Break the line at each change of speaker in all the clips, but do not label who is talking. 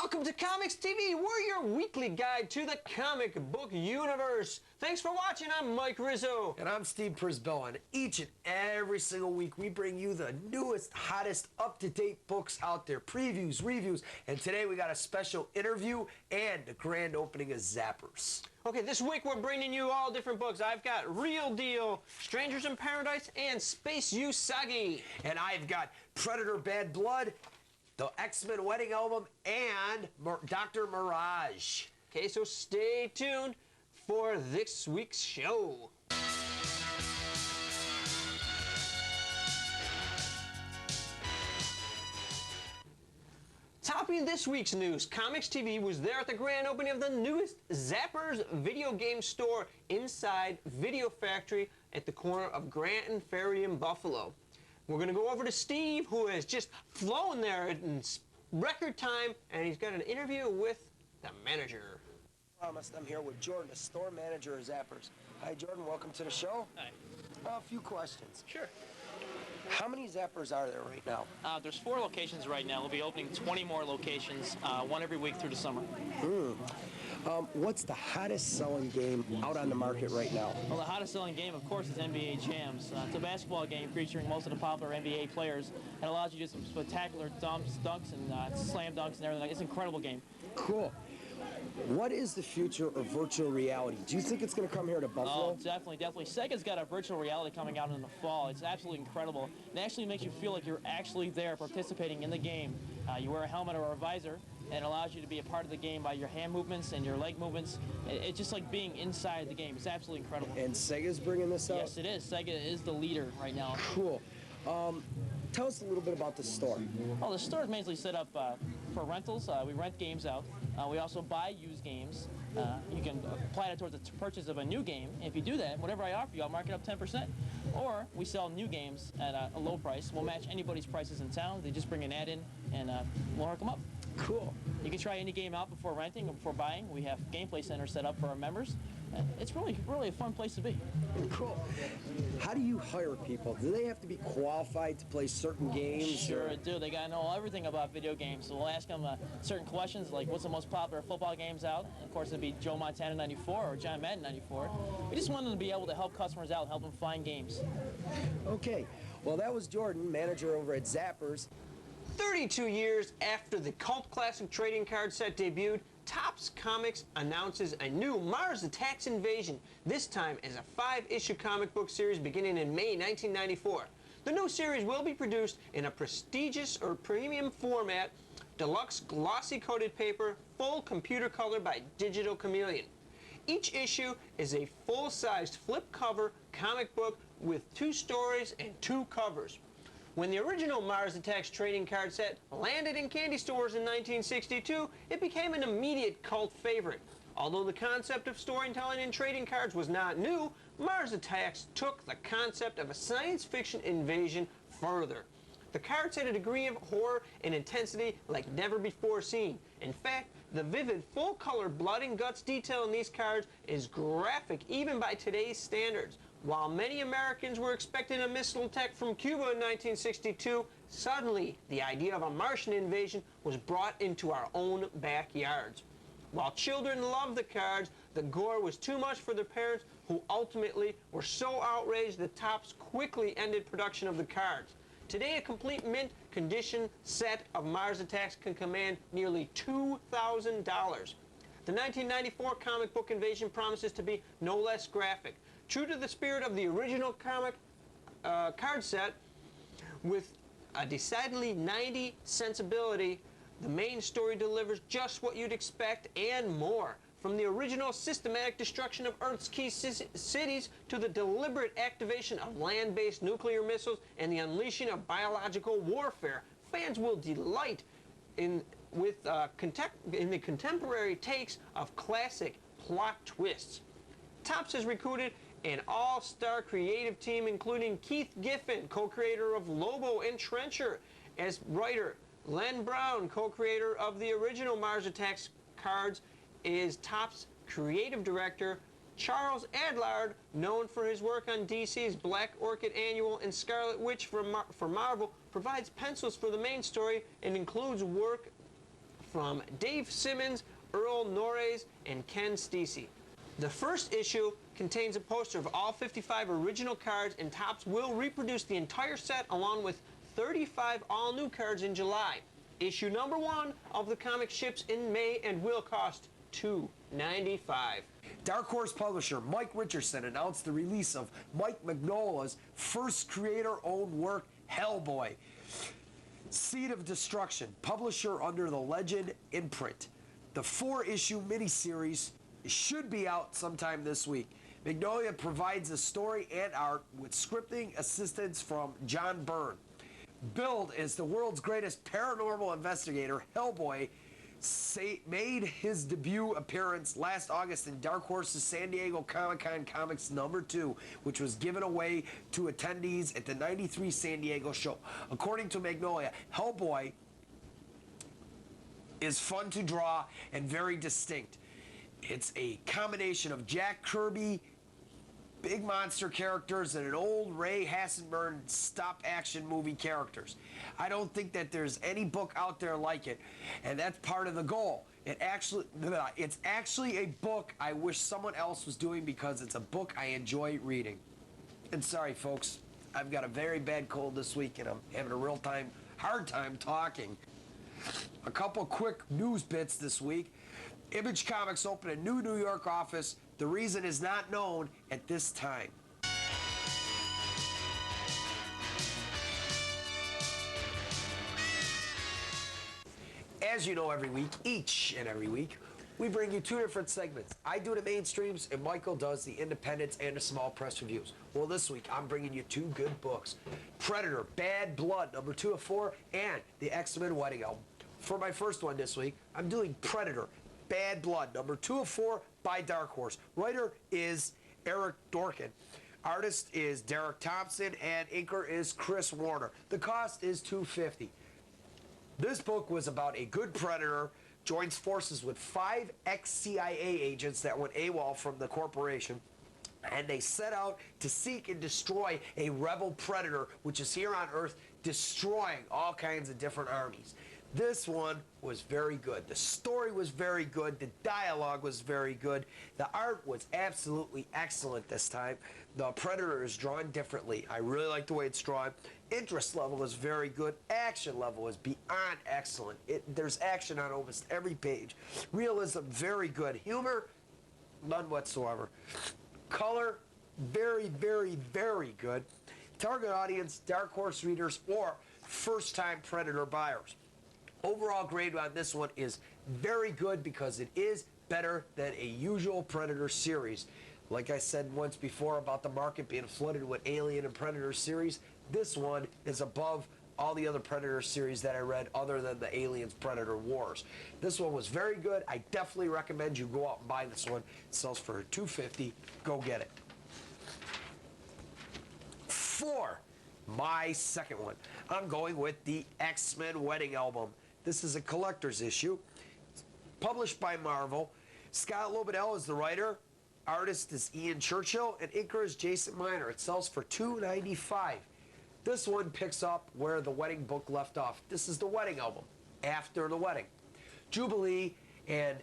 Welcome to COMX-TV. We're your weekly guide to the comic book universe. Thanks for watching. I'm Mike Rizzo.
And I'm Steve Przybyla. And each and every single week, we bring you the newest, hottest, up-to-date books out there. Previews, reviews. And today, we got a special interview and the grand opening of Zappers.
Okay, this week we're bringing you all different books. I've got Real Deal, Strangers in Paradise, and Space Usagi.
And I've got Predator Bad Blood, the X-Men Wedding Album, and Dr. Mirage.
Okay, so stay tuned for this week's show. Topping this week's news, COMX-TV was there at the grand opening of the newest Zappers video game store inside Video Factory at the corner of Grant and Ferry in Buffalo. We're going to go over to Steve, who has just flown there in record time, and he's got an interview with the manager.
Promised. I'm here with Jordan, the store manager of Zappers. Hi, Jordan. Welcome to the show.
Hi.
A few questions.
Sure.
How many Zappers are there right now?
There's 4 locations right now. We'll be opening 20 more locations, one every week through the summer.
What's the hottest selling game out on the market right now?
Well, the hottest selling game, of course, is NBA Jams. It's a basketball game featuring most of the popular NBA players. It allows you to do some spectacular dunks and slam dunks and everything. It's an incredible game.
Cool. What is the future of virtual reality? Do you think it's going to come here to Buffalo?
Oh, definitely, definitely. Sega's got a virtual reality coming out in the fall. It's absolutely incredible. It actually makes you feel like you're actually there participating in the game. You wear a helmet or a visor, and it allows you to be a part of the game by your hand movements and your leg movements. It's just like being inside the game. It's absolutely incredible.
And Sega's bringing this out?
Yes, it is. Sega is the leader right now.
Cool. Tell us a little bit about the store.
Well, the store is mainly set up for rentals. We rent games out. We also buy used games. You can apply that towards the purchase of a new game. If you do that, whatever I offer you, I'll mark it up 10%. Or we sell new games at a low price. We'll match anybody's prices in town. They just bring an ad in, and we'll hook them up.
Cool.
You can try any game out before renting or before buying. We have gameplay centers set up for our members. It's really a fun place to be.
Cool. How do you hire people? Do they have to be qualified to play certain games?
Sure do. They got to know everything about video games. So we'll ask them certain questions like what's the most popular football games out? And of course, it'd be Joe Montana 94 or John Madden 94. We just want them to be able to help customers out, help them find games.
Okay. Well, that was Jordan, manager over at Zappers.
32 years after the cult classic trading card set debuted, Topps Comics announces a new Mars Attacks Invasion, this time as a 5-issue comic book series beginning in May 1994. The new series will be produced in a prestigious or premium format, deluxe glossy coated paper, full computer color by Digital Chameleon. Each issue is a full-sized flip cover comic book with 2 stories and 2 covers. When the original Mars Attacks trading card set landed in candy stores in 1962, it became an immediate cult favorite. Although the concept of storytelling in trading cards was not new, Mars Attacks took the concept of a science fiction invasion further. The cards had a degree of horror and intensity like never before seen. In fact, the vivid, full-color blood and guts detail in these cards is graphic even by today's standards. While many Americans were expecting a missile attack from Cuba in 1962, suddenly the idea of a Martian invasion was brought into our own backyards. While children loved the cards, the gore was too much for their parents, who ultimately were so outraged that Topps quickly ended production of the cards. Today, a complete mint condition set of Mars Attacks can command nearly $2,000. The 1994 comic book invasion promises to be no less graphic. True to the spirit of the original comic card set, with a decidedly 90s sensibility, the main story delivers just what you'd expect and more. From the original systematic destruction of Earth's key cities to the deliberate activation of land-based nuclear missiles and the unleashing of biological warfare, fans will delight in the contemporary takes of classic plot twists. Topps has recruited an all-star creative team, including Keith Giffen, co-creator of Lobo and Trencher, as writer. Len Brown, co-creator of the original Mars Attacks cards, is Topps creative director. Charles Adlard, known for his work on DC's Black Orchid Annual and Scarlet Witch for Marvel, provides pencils for the main story and includes work from Dave Simmons, Earl Norris, and Ken Stacey. The first issue contains a poster of all 55 original cards, and Topps will reproduce the entire set along with 35 all-new cards in July. Issue number 1 of the comic ships in May and will cost $2.95.
Dark Horse publisher Mike Richardson announced the release of Mike Mignola's first creator-owned work, Hellboy, Seed of Destruction, publisher under the Legend imprint. The 4-issue miniseries should be out sometime this week. Mignola provides the story and art with scripting assistance from John Byrne. Billed as the world's greatest paranormal investigator, Hellboy made his debut appearance last August in Dark Horse's San Diego Comic-Con Comics #2, which was given away to attendees at the '93 San Diego show. According to Mignola, Hellboy is fun to draw and very distinct. It's a combination of Jack Kirby, big monster characters, and an old Ray Hasselburn stop-action movie characters. I don't think that there's any book out there like it, and that's part of the goal. It's actually a book I wish someone else was doing because it's a book I enjoy reading. And sorry, folks, I've got a very bad cold this week, and I'm having a hard time talking. A couple quick news bits this week. Image Comics opened a new New York office. The reason is not known at this time. As you know, each and every week, we bring you 2 different segments. I do the mainstreams, and Michael does the independents and the small press reviews. Well, this week, I'm bringing you 2 good books. Predator, Bad Blood, #2 of 4, and the X-Men Wedding Album. For my first one this week, I'm doing Predator, Bad Blood, #2 of 4 by Dark Horse. Writer is Eric Dorkin. Artist is Derek Thompson, and inker is Chris Warner. The cost is $2.50. This book was about a good predator joins forces with 5 ex-CIA agents that went AWOL from the corporation, and they set out to seek and destroy a rebel predator which is here on Earth, destroying all kinds of different armies. This one was very good. The story was very good. The dialogue was very good. The art was absolutely excellent this time. The Predator is drawn differently. I really like the way it's drawn. Interest level is very good. Action level is beyond excellent. There's action on almost every page. Realism, very good. Humor, none whatsoever. Color, very, very, very good. Target audience, Dark Horse readers, or first-time Predator buyers. Overall grade on this one is very good because it is better than a usual Predator series. Like I said once before about the market being flooded with Alien and Predator series, this one is above all the other Predator series that I read other than the Aliens Predator Wars. This one was very good. I definitely recommend you go out and buy this one. It sells for $2.50. Go get it. For my second one, I'm going with the X-Men Wedding Album. This is a collector's issue, published by Marvel. Scott Lobdell is the writer. Artist is Ian Churchill, and inker is Jason Miner. It sells for $2.95. This one picks up where the wedding book left off. This is the wedding album, after the wedding. Jubilee and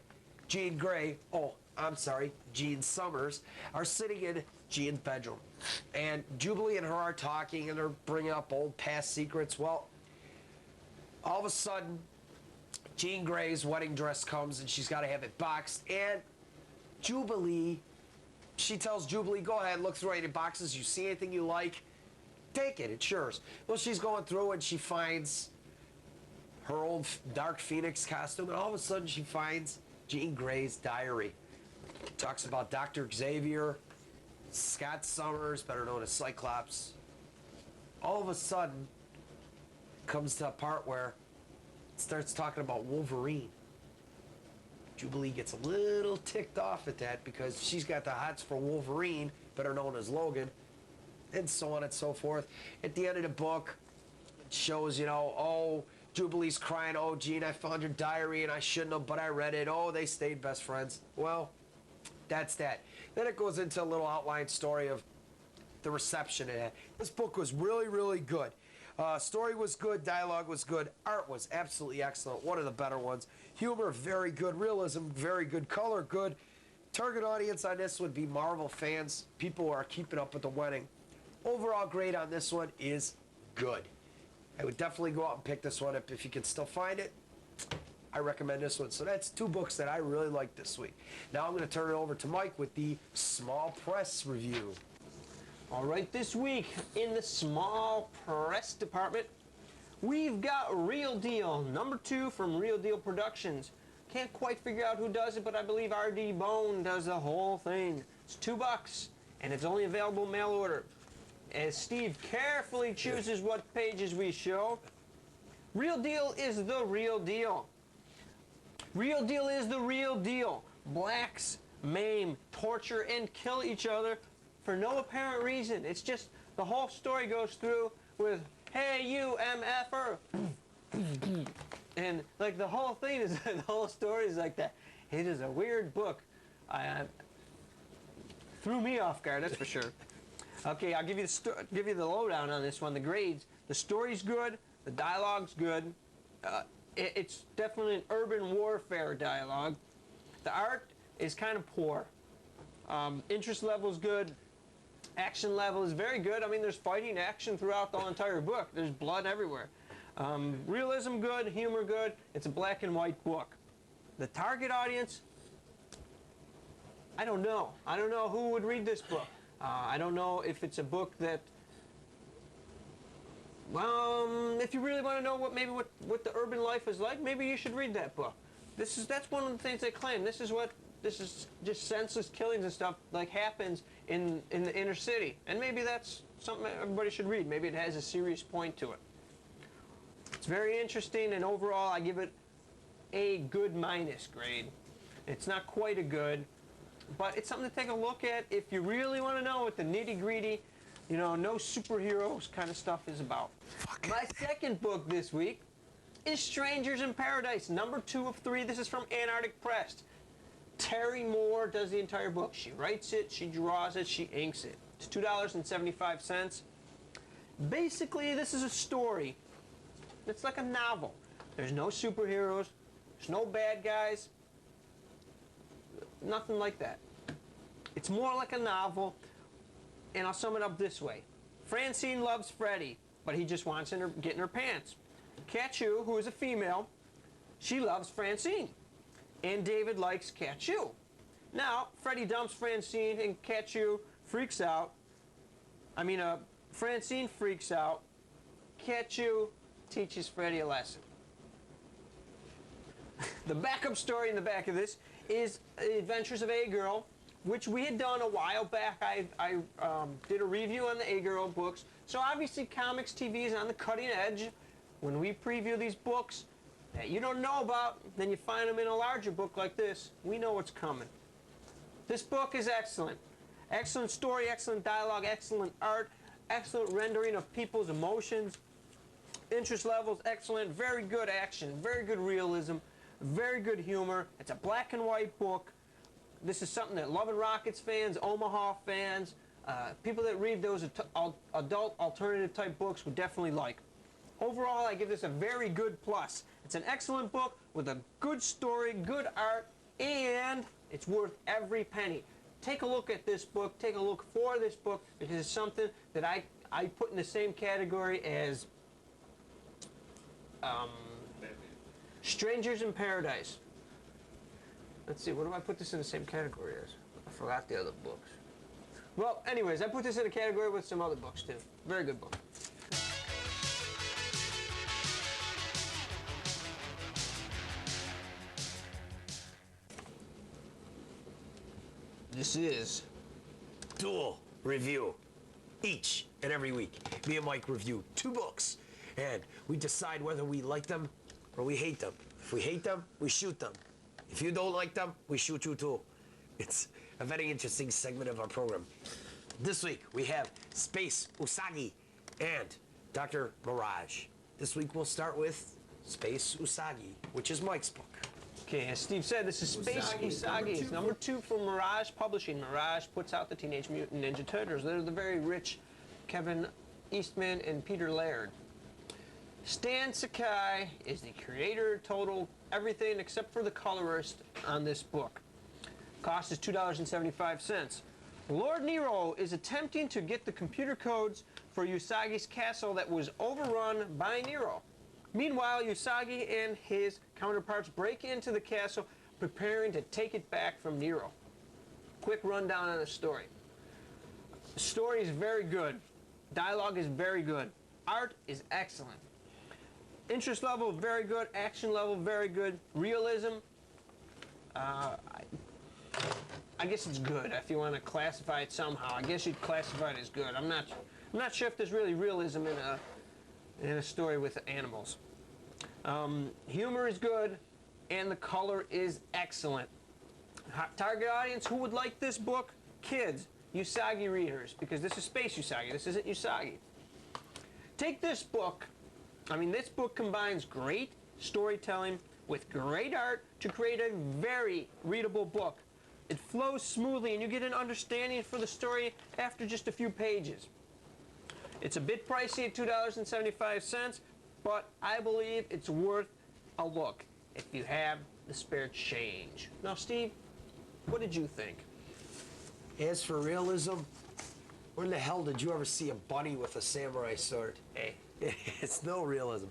Jean Summers, are sitting in Jean's bedroom. And Jubilee and her are talking, and they're bringing up old past secrets. Well, all of a sudden, Jean Grey's wedding dress comes, and she's got to have it boxed. And she tells Jubilee, go ahead, look through any boxes. You see anything you like, take it, it's yours. Well, she's going through, and she finds her old Dark Phoenix costume, and all of a sudden she finds Jean Grey's diary. It talks about Dr. Xavier, Scott Summers, better known as Cyclops. All of a sudden, comes to a part where it starts talking about Wolverine. Jubilee gets a little ticked off at that because she's got the hots for Wolverine, better known as Logan, and so on and so forth. At the end of the book, it shows, oh, Jubilee's crying, oh, Jean, I found your diary and I shouldn't have, but I read it. Oh, they stayed best friends. Well, that's that. Then it goes into a little outline story of the reception of that. This book was really, really good. Story was good, dialogue was good, art was absolutely excellent, one of the better ones. Humor, very good. Realism, very good. Color, good. Target audience on this would be Marvel fans, people who are keeping up with the wedding. Overall grade on this one is good. I would definitely go out and pick this one up if you can still find it. I recommend this one. So that's 2 books that I really liked this week. Now I'm going to turn it over to Mike with the small press review.
All right, this week in the small press department, we've got Real Deal, #2 from Real Deal Productions. Can't quite figure out who does it, but I believe R.D. Bone does the whole thing. It's $2, and it's only available mail order. As Steve carefully chooses what pages we show, Real Deal is the real deal. Real Deal is the real deal. Blacks maim, torture, and kill each other for no apparent reason. It's just the whole story goes through with, hey, you MFer. And like the whole thing is, the whole story is like that. It is a weird book. Threw me off guard, that's for sure. Okay, I'll give you the lowdown on this one. The grades. The story's good. The dialogue's good. It's definitely an urban warfare dialogue. The art is kind of poor. Interest level is good. Action level is very good. I mean, there's fighting action throughout the entire book. There's blood everywhere. Realism good. Humor good. It's a black and white book. The target audience, I don't know. I don't know who would read this book. I don't know if it's a book that, if you really want to know what the urban life is like, maybe you should read that book. That's one of the things they claim. This is just senseless killings and stuff like happens in the inner city, and maybe that's something everybody should read. Maybe it has a serious point to it. It's very interesting, and overall, I give it a good minus grade. It's not quite a good, but it's something to take a look at if you really want to know what the nitty-gritty, no superheroes kind of stuff is about. My second book this week is Strangers in Paradise, #2 of 3. This is from Antarctic Press. Terry Moore does the entire book. She writes it, she draws it, she inks it. It's $2.75. Basically, this is a story. It's like a novel. There's no superheroes. There's no bad guys. Nothing like that. It's more like a novel, and I'll sum it up this way. Francine loves Freddie, but he just wants to get in her pants. Katchu, who is a female, she loves Francine, and David likes Katchu. Now, Freddie dumps Francine, and Katchu freaks out. Francine freaks out. Katchu teaches Freddie a lesson. The backup story in the back of this is The Adventures of A-Girl, which we had done a while back. I did a review on the A-Girl books. So obviously COMX-TV is on the cutting edge. When we preview these books that you don't know about, then you find them in a larger book like this. We know what's coming. This book is excellent. Excellent story, excellent dialogue, excellent art, excellent rendering of people's emotions. Interest levels, excellent. Very good action, very good realism, very good humor. It's a black and white book. This is something that Love and Rockets fans, Omaha fans, people that read those adult alternative type books would definitely like. Overall, I give this a very good plus. It's an excellent book with a good story, good art, and it's worth every penny. Take a look at this book. Take a look for this book because it's something that I put in the same category as Strangers in Paradise. Let's see, what do I put this in the same category as? I forgot the other books. Well, anyways, I put this in a category with some other books too. Very good book. This is
Dual review. Each and every week, me and Mike review 2 books, and we decide whether we like them or we hate them. If we hate them, we shoot them. If you don't like them, we shoot you too. It's a very interesting segment of our program. This week, we have Space Usagi and Dr. Mirage. This week, we'll start with Space Usagi, which is Mike's book.
Okay, as Steve said, this is Space Usagi. It's #2 from Mirage Publishing. Mirage puts out the Teenage Mutant Ninja Turtles. They're the very rich Kevin Eastman and Peter Laird. Stan Sakai is the creator, total, everything except for the colorist on this book. Cost is $2.75. Lord Nero is attempting to get the computer codes for Usagi's castle that was overrun by Nero. Meanwhile, Usagi and his counterparts break into the castle, preparing to take it back from Nero. Quick rundown on the story. The story is very good. Dialogue is very good. Art is excellent. Interest level, very good. Action level, very good. Realism, I guess it's good. If you want to classify it somehow, I guess you'd classify it as good. I'm not sure if there's really realism in a story with animals. Humor is good, and the color is excellent. Target audience, who would like this book? Kids, Usagi readers, because this is Space Usagi. This isn't Usagi. Take this book. This book combines great storytelling with great art to create a very readable book. It flows smoothly, and you get an understanding for the story after just a few pages. It's a bit pricey at $2.75, but I believe it's worth a look if you have the spare change. Now, Steve, what did you think?
As for realism, where in the hell did you ever see a bunny with a samurai sword?
Hey.
It's no realism.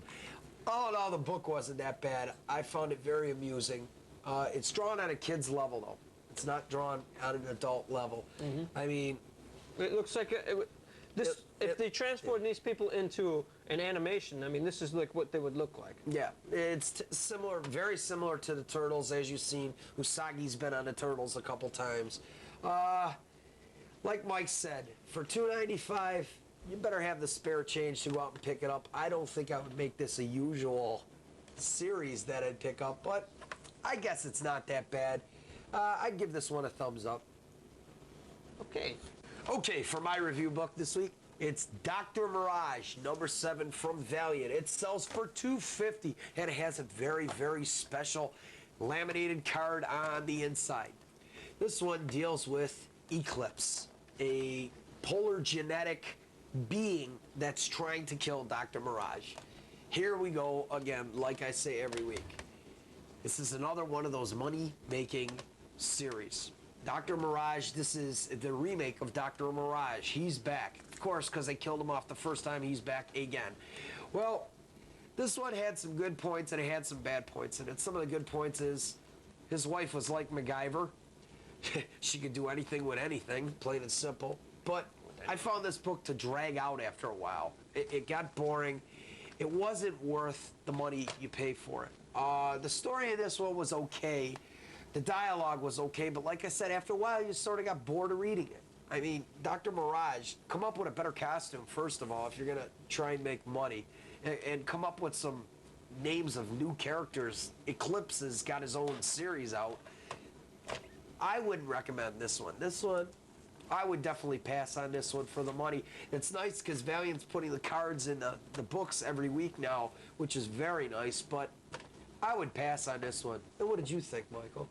All in all, the book wasn't that bad. I found it very amusing. It's drawn on a kid's level, though. It's not drawn on an adult level.
Mm-hmm. It looks like if they transport these people into an animation, this is like what they would look like.
Yeah, it's similar, very similar to the Turtles, as you've seen. Usagi's been on the Turtles a couple times. Like Mike said, for $2.95, you better have the spare change to go out and pick it up. I don't think I would make this a usual series that I'd pick up, but I guess it's not that bad. I'd give this one a thumbs up. Okay, for my review book this week, it's Dr. Mirage, #7 from Valiant. It sells for $2.50, and it has a very, very special laminated card on the inside. This one deals with Eclipse, a polar genetic being that's trying to kill Dr. Mirage. Here we go again, like I say every week. This is another one of those money-making series. Dr. Mirage, this is the remake of Dr. Mirage. He's back. Of course, because they killed him off the first time, he's back again. Well, this one had some good points and it had some bad points in it. Some of the good points is his wife was like MacGyver. She could do anything with anything, plain and simple. But I found this book to drag out after a while. It got boring. It wasn't worth the money you pay for it. The story of this one was okay. The dialogue was okay, but like I said, after a while, you sort of got bored of reading it. Dr. Mirage, come up with a better costume, first of all, if you're going to try and make money. And come up with some names of new characters. Eclipse has got his own series out. I wouldn't recommend this one. This one, I would definitely pass on this one for the money. It's nice because Valiant's putting the cards in the books every week now, which is very nice, but I would pass on this one. And what did you think, Michael?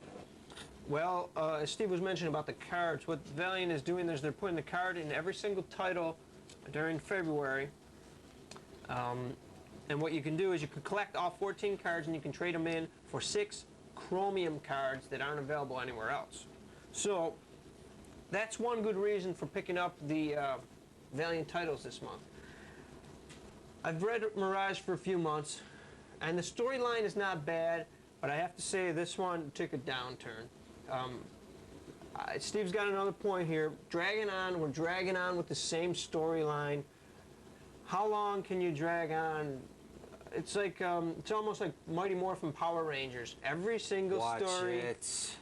Well, as Steve was mentioning about the cards, what Valiant is doing is they're putting the card in every single title during February. And what you can do is you can collect all 14 cards and you can trade them in for 6 chromium cards that aren't available anywhere else. So that's one good reason for picking up the Valiant titles this month. I've read Mirage for a few months, and the storyline is not bad, but I have to say this one took a downturn. Steve's got another point here. We're dragging on with the same storyline. How long can you drag on? It's like it's almost like Mighty Morphin Power Rangers. Every single story,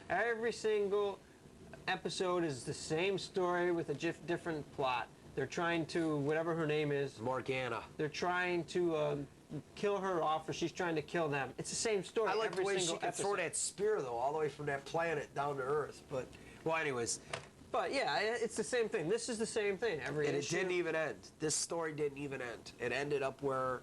every single episode is the same story with a different plot. They're trying to, whatever her name is,
Morgana.
They're trying to kill her off, or she's trying to kill them. It's the same story.
I like
every
the way
single
she can
episode.
throw that spear, though, all the way from that planet down to Earth. But, well, anyways.
But yeah, it's the same thing. This is the same thing. And
it didn't even end. This story didn't even end. It ended up where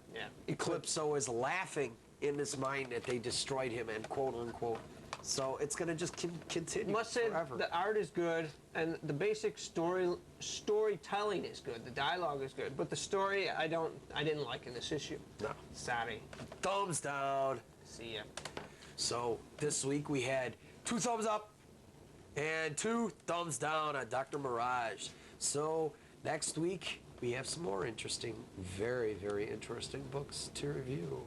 Eclipso is laughing in his mind that they destroyed him, and quote unquote. So it's going to just continue
Must say
forever.
the art is good and the basic storytelling is good. The dialogue is good, but the story I didn't like in this issue.
No.
Sorry.
Thumbs down.
See ya.
So this week we had 2 thumbs up and 2 thumbs down on Dr. Mirage. So next week we have some more interesting, very, very interesting books to review.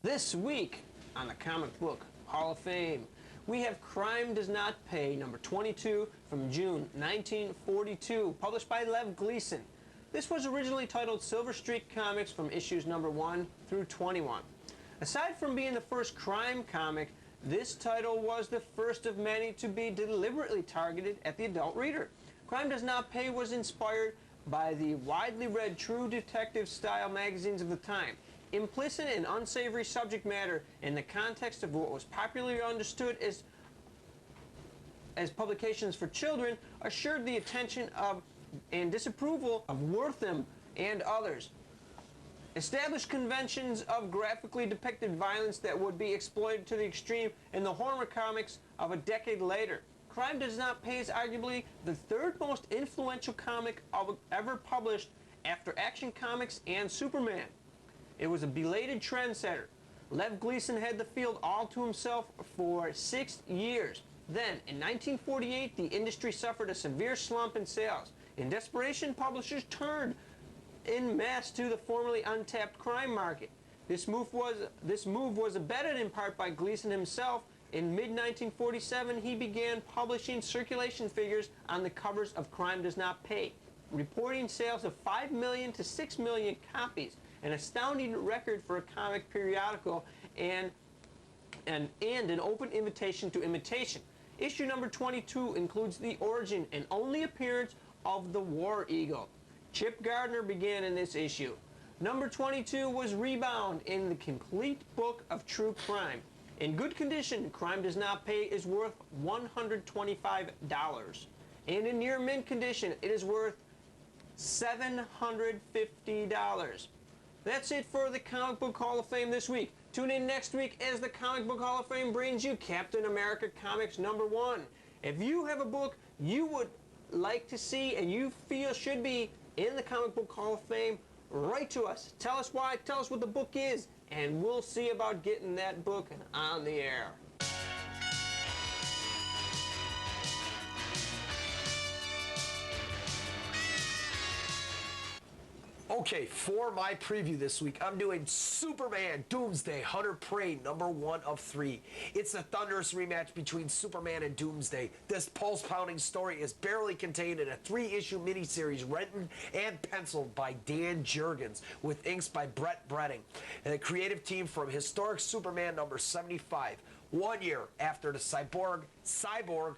This week on the Comic Book Hall of Fame, we have Crime Does Not Pay, number 22 from June 1942, published by Lev Gleason. This was originally titled Silver Streak Comics from issues number 1 through 21. Aside from being the first crime comic, this title was the first of many to be deliberately targeted at the adult reader. Crime Does Not Pay was inspired by the widely read True Detective style magazines of the time. Implicit and unsavory subject matter in the context of what was popularly understood as publications for children assured the attention of and disapproval of Wortham and others. Established conventions of graphically depicted violence that would be exploited to the extreme in the horror comics of a decade later. Crime Does Not Pay is arguably the third most influential comic ever published after Action Comics and Superman. It was a belated trendsetter. Lev Gleason had the field all to himself for 6 years. Then, in 1948, the industry suffered a severe slump in sales. In desperation, publishers turned en masse to the formerly untapped crime market. This move was abetted in part by Gleason himself. In mid-1947, he began publishing circulation figures on the covers of Crime Does Not Pay, reporting sales of 5 million to 6 million copies, an astounding record for a comic periodical and an open invitation to imitation. Issue number 22 includes the origin and only appearance of the War Eagle. Chip Gardner began in this issue. Number 22 was Rebound in the complete book of true crime. In good condition, Crime Does Not Pay is worth $125. And in near mint condition, it is worth $750. That's it for the Comic Book Hall of Fame this week. Tune in next week as the Comic Book Hall of Fame brings you Captain America Comics number 1. If you have a book you would like to see and you feel should be in the Comic Book Hall of Fame, write to us. Tell us why, tell us what the book is, and we'll see about getting that book on the air.
Okay, for my preview this week, I'm doing Superman Doomsday Hunter Prey number 1 of 3. It's a thunderous rematch between Superman and Doomsday. This pulse-pounding story is barely contained in a 3-issue miniseries written and penciled by Dan Jurgens with inks by Brett Bretting and a creative team from historic Superman number 75. 1 year after the cyborg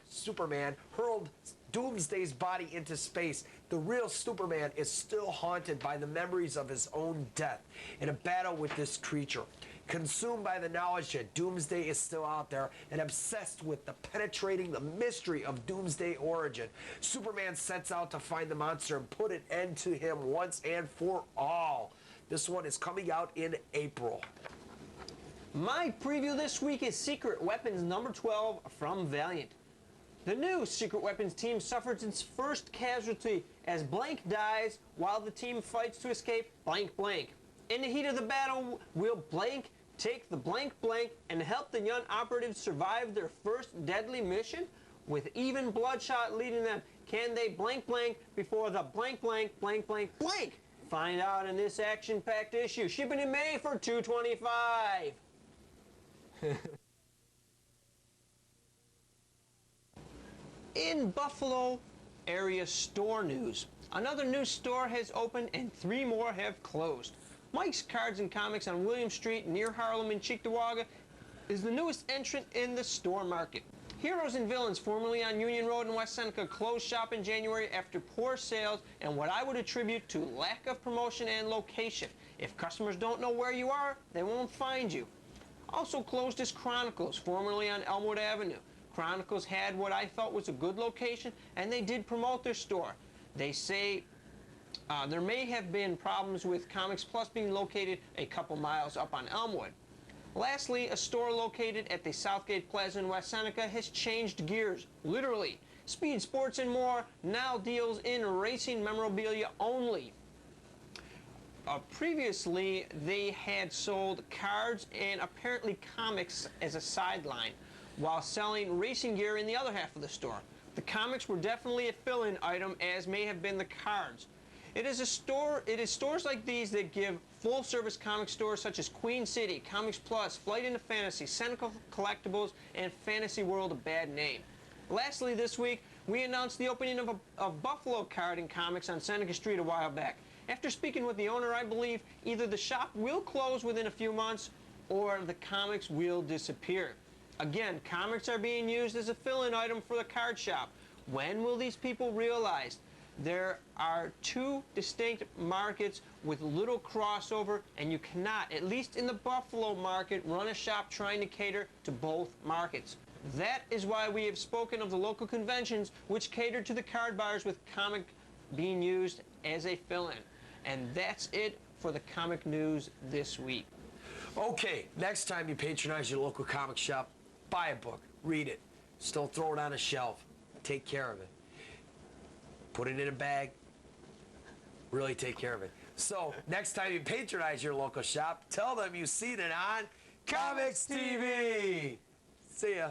Superman hurled Doomsday's body into space, the real Superman is still haunted by the memories of his own death in a battle with this creature. Consumed by the knowledge that Doomsday is still out there and obsessed with penetrating the mystery of Doomsday origin, Superman sets out to find the monster and put an end to him once and for all. This one is coming out in April.
My preview this week is Secret Weapons number 12 from Valiant. The new Secret Weapons team suffers its first casualty as Blank dies while the team fights to escape Blank Blank. In the heat of the battle, will Blank take the Blank Blank and help the young operatives survive their first deadly mission? With even Bloodshot leading them, can they Blank Blank before the Blank Blank Blank Blank Blank? Find out in this action-packed issue, shipping in May for $225. In Buffalo area store news, another new store has opened and 3 more have closed. Mike's Cards and Comics on William Street near Harlem and Cheektowaga is the newest entrant in the store market. Heroes and Villains, formerly on Union Road in West Seneca, closed shop in January after poor sales and what I would attribute to lack of promotion and location. If customers don't know where you are, they won't find you. Also closed is Chronicles, formerly on Elmwood Avenue. Chronicles had what I thought was a good location, and they did promote their store. They say There may have been problems with Comics Plus being located a couple miles up on Elmwood. Lastly, a store located at the Southgate Plaza in West Seneca has changed gears, literally. Speed Sports and More now deals in racing memorabilia only. Previously, they had sold cards and apparently comics as a sideline, while selling racing gear in the other half of the store. The comics were definitely a fill-in item, as may have been the cards. It is stores like these that give full-service comic stores such as Queen City, Comics Plus, Flight into Fantasy, Seneca Collectibles, and Fantasy World a bad name. Lastly, this week, we announced the opening of a Buffalo card in comics on Seneca Street a while back. After speaking with the owner, I believe either the shop will close within a few months or the comics will disappear. Again, comics are being used as a fill-in item for the card shop. When will these people realize there are two distinct markets with little crossover, and you cannot, at least in the Buffalo market, run a shop trying to cater to both markets? That is why we have spoken of the local conventions which cater to the card buyers, with comic being used as a fill-in. And that's it for the comic news this week.
Okay, next time you patronize your local comic shop, buy a book, read it, still throw it on a shelf, take care of it. Put it in a bag, really take care of it. So, next time you patronize your local shop, tell them you've seen it on COMX-TV. See ya.